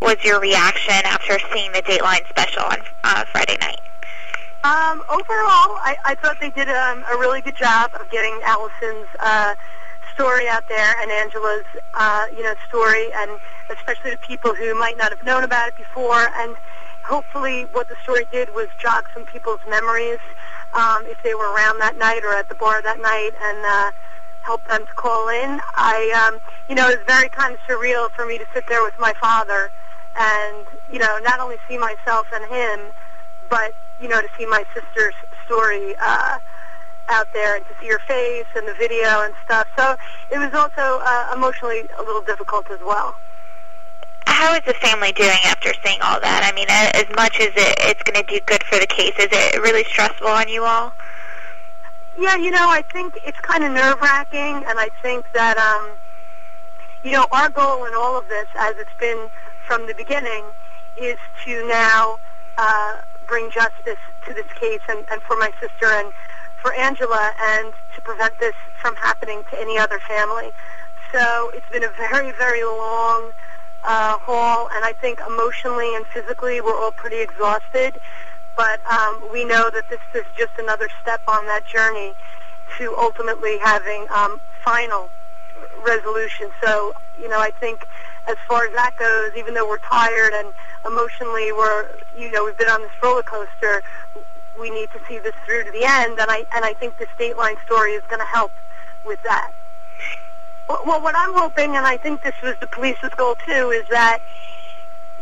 was your reaction after seeing the Dateline special on Friday night? Overall, I thought they did a really good job of getting Allison's story out there and Angela's, story, and especially to people who might not have known about it before. And hopefully what the story did was jog some people's memories if they were around that night or at the bar that night, and help them to call in. It was very kind of surreal for me to sit there with my father and, not only see myself and him, but, to see my sister's story out there and to see her face and the video and stuff. So it was also emotionally a little difficult as well. How is the family doing after seeing all that? I mean, as much as it's going to do good for the case, is it really stressful on you all? Yeah, I think it's kind of nerve-wracking, and I think that, our goal in all of this, as it's been from the beginning, is to now bring justice to this case and for my sister and for Angela, and to prevent this from happening to any other family. So it's been a very, very long haul, and I think emotionally and physically we're all pretty exhausted. But we know that this is just another step on that journey to ultimately having final resolution. So, I think as far as that goes, even though we're tired and emotionally we've been on this roller coaster, we need to see this through to the end. And I think this Dateline story is going to help with that. Well, what I'm hoping, and I think this was the police's goal too, is that,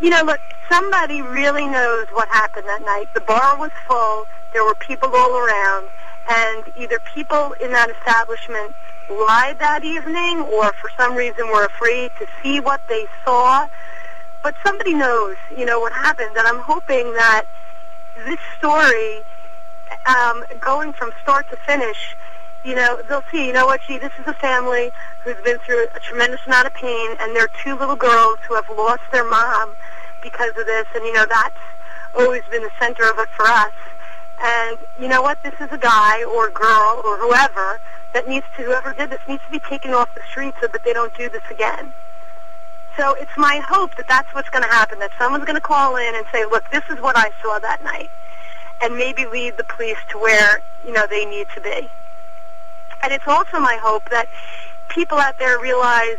look, somebody really knows what happened that night. The bar was full. There were people all around. And either people in that establishment lied that evening or for some reason were afraid to see what they saw. But somebody knows, what happened. And I'm hoping that this story, going from start to finish, they'll see, gee, this is a family who's been through a tremendous amount of pain, and there are two little girls who have lost their mom because of this, and, that's always been the center of it for us. And you know what? This is a guy or a girl or whoever whoever did this needs to be taken off the street so that they don't do this again. So it's my hope that that's what's going to happen, that someone's going to call in and say, look, this is what I saw that night, and maybe lead the police to where, they need to be. And it's also my hope that people out there realize,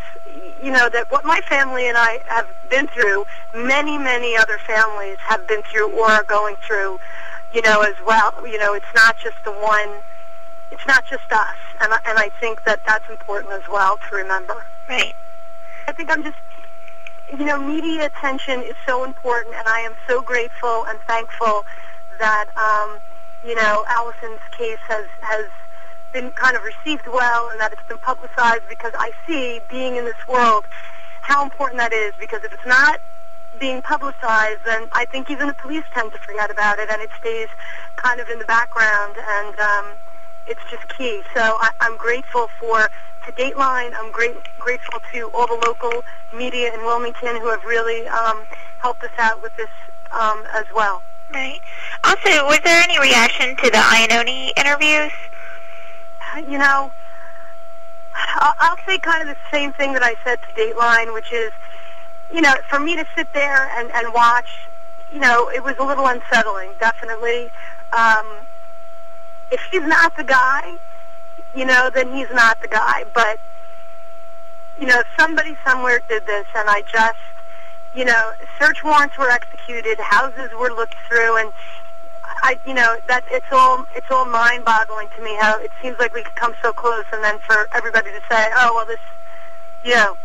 that what my family and I have been through, many, many other families have been through or are going through, as well. It's not just it's not just us. And I think that that's important as well to remember. Right. I think I'm just, media attention is so important, and I am so grateful and thankful that, Allison's case has been kind of received well, and that it's been publicized, because I see, being in this world, how important that is. Because if it's not being publicized, then I think even the police tend to forget about it, and it stays kind of in the background, and it's just key. So I'm grateful to Dateline. I'm grateful to all the local media in Wilmington who have really helped us out with this as well. Right. Also, was there any reaction to the Iannone interviews? I'll say kind of the same thing that I said to Dateline, which is, for me to sit there and watch, it was a little unsettling, definitely. If he's not the guy, then he's not the guy. But, somebody somewhere did this, and I just, search warrants were executed, houses were looked through, and that it's all mind-boggling to me how it seems like we could come so close, and then for everybody to say, oh, well, this, now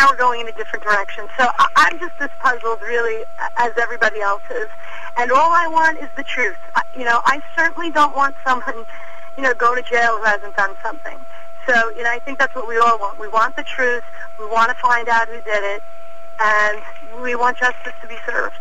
we're going in a different direction. So I'm just as puzzled, really, as everybody else is. And all I want is the truth. I certainly don't want someone, going to jail who hasn't done something. So, I think that's what we all want. We want the truth. We want to find out who did it. And we want justice to be served.